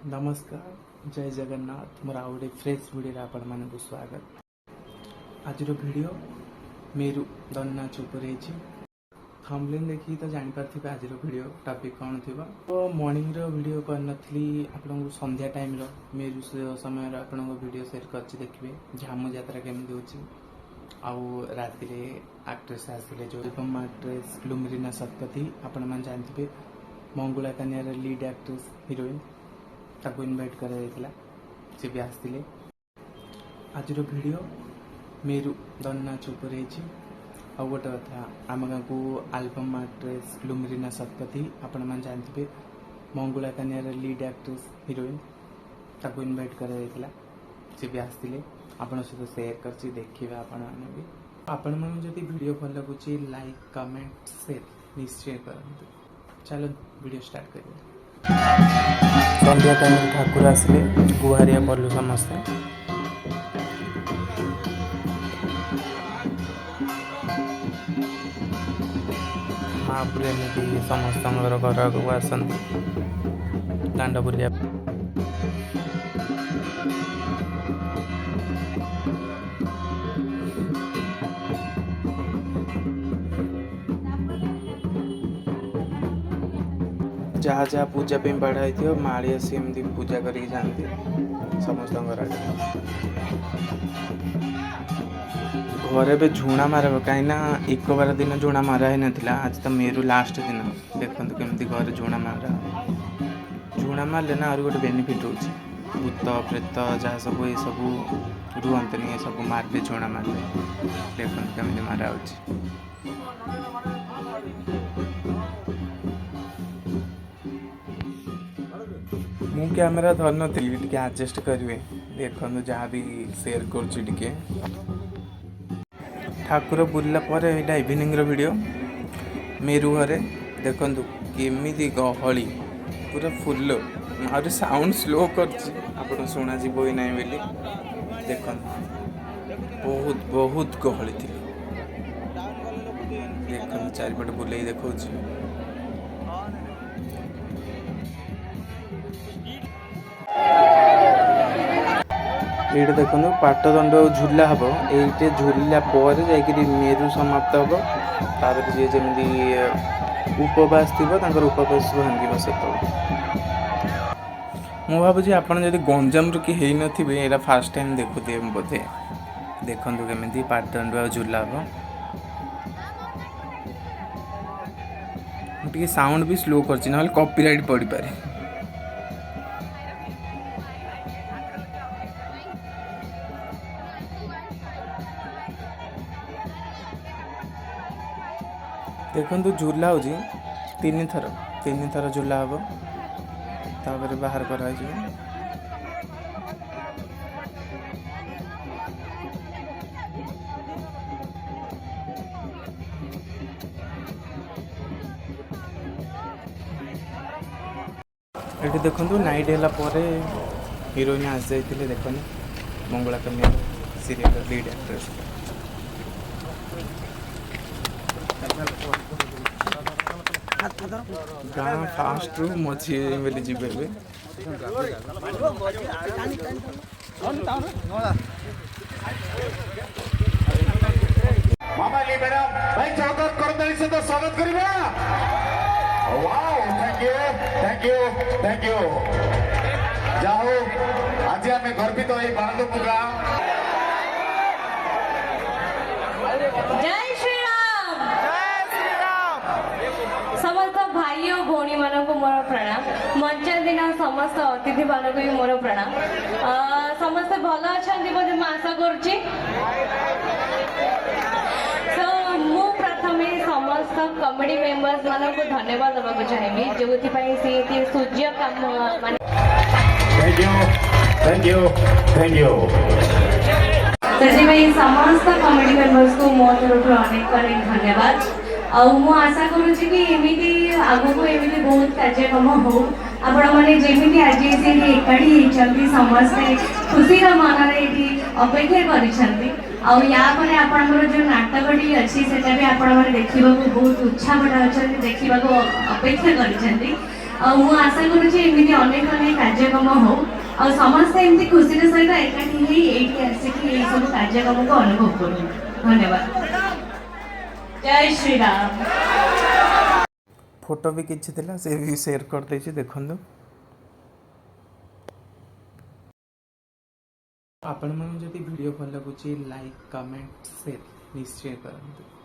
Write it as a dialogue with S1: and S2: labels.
S1: नमस्कार जय जगन्नाथ मोर आउ फ्रेश वीडियो आपण मानक स्वागत। आज वीडियो मेरु दन्नाच थंबनेल देखी तो जापर आज वीडियो टॉपिक कौन थी। तो मॉर्निंग रो वीडियो कर नी आपको संध्या टाइम रो मेरु समय आपन वीडियो शेयर कर देखिए झामू यात्रा केमी होची। आउ राति एक्ट्रेस आसते जो एवं एक्ट्रेस लुमरीना शतपथी आपण मैंने जानते मंगुला कन्यार लीड एक्ट्रेस हिरोइन ताको इनवाइट करा सी भी आसते। आज वीडियो मेरु दन्नाच आ गोटे कथा आम गाँव को आल्बम एक्ट्रेस लुमरीना शतपथी आपण मैंने जानते मंगुला कन्यार लीड एक्ट्रेस हिरोइन ताको इनवाइट करा सी भी आसते। आपण सहित शेयर कर देखिए आपण मैंने जब वीडियो भल लगुच लाइक कमेंट शेयर निश्चय करूँ। चलो वीडियो स्टार्ट करिए। संध्या टाइम ठाकुर आसले गुहारिया पलु समस्ते महापुर एमती समस्त घर को आसती दांड बुलिया जहाँ जहाँ पूजा पे बढ़ाई थी माड़ी आसी एमती पूजा करके जाती समस्त घरे पे झुणा मार कहीं एक बार दिन झुणा मारा ही नाला। आज तो मेरु लास्ट दिन देखते केमती घर झुणा मारा झुणा मारे ना गोटे बेनिफिट हो भूत प्रेत जहाँ सब ये सब रुहतनी ये सब मारे झुणा मारे देखते केमती मारा हो। मु कैमेरा धरन टी आडजस्ट करेंगे देखो जहाँ भी शेयर कर ठाकुर बुलला पर यहाँ इवनिंग वीडियो मेरु घरे देखु केमी गहली पूरा फुल और साउंड स्लो कर शुणा जी ना बोली देख बहुत बहुत गहली थी देख चारिपट बुले देखा ये देखो पाटदंड झूला हम ये झूला पर जा मेरु समाप्त हम तापर जी जमी उपवास थी उपवास भांग सत मु भावी आपड़ जब गंजाम रू कि नथिबे एटा फास्ट टाइम देखुए बोधे देखु केमी पाटदंड झूला हम टे साउंड भी स्लो कर कॉपीराइट पड़ पारे। देखो झूला हो तीन थर झूला हम तापर बाहर कर ये देखो नाइट है हिरोइन आस जाते देखनी मंगला कन्या सीरियल लीड एक्ट्रेस गाँ फास्ट रू मझी बोली जी
S2: मामाली मैडम भाई चौधर करदली से तो स्वागत करिबा। वाओ थैंक यू जाओ आज आम गर्वित तो बाणदपुर गाँव।
S3: जय श्री राम समस्त भाई और भौणी मान को मोर प्रणाम मंच दिन समस्त अतिथि मान को भी मोर प्रणाम। समस्त भल अच्छा बोधे मैं आशा करुच्ची। प्रथमे समस्त कमेडी मेंबर्स मान को धन्यवाद देवाक चाहिए जो सी सूर्य काम मान
S2: थैंक यू
S3: समस्त कमेडी मेंबर्स को मो तरफ अनेक अनेक धन्यवाद। आशा करुच्ची कि एमती आगक एमती बहुत कार्यक्रम हो आपण मैंने जमी आज एकाठी होती समस्ते खुशीर मन अपेक्षा कर यापर आपंकर जो नाटकटी अच्छी से देखा बहुत उत्साह अच्छा देखा अपेक्षा कर आशा करुच्ची एमती अनेक अनेक कार्यक्रम कार्यक्रम हो और समस्त एमती खुशी सहित एकाठी ये आसिक सब कार्यक्रम को अनुभव करूँ। धन्यवाद। जय श्री राम।
S1: फोटो भी किछि थिला से भी शेयर कर देछि देखंदु। आपण मन जदि वीडियो भल लगुछि लाइक कमेंट शेयर निश्चय करंतु।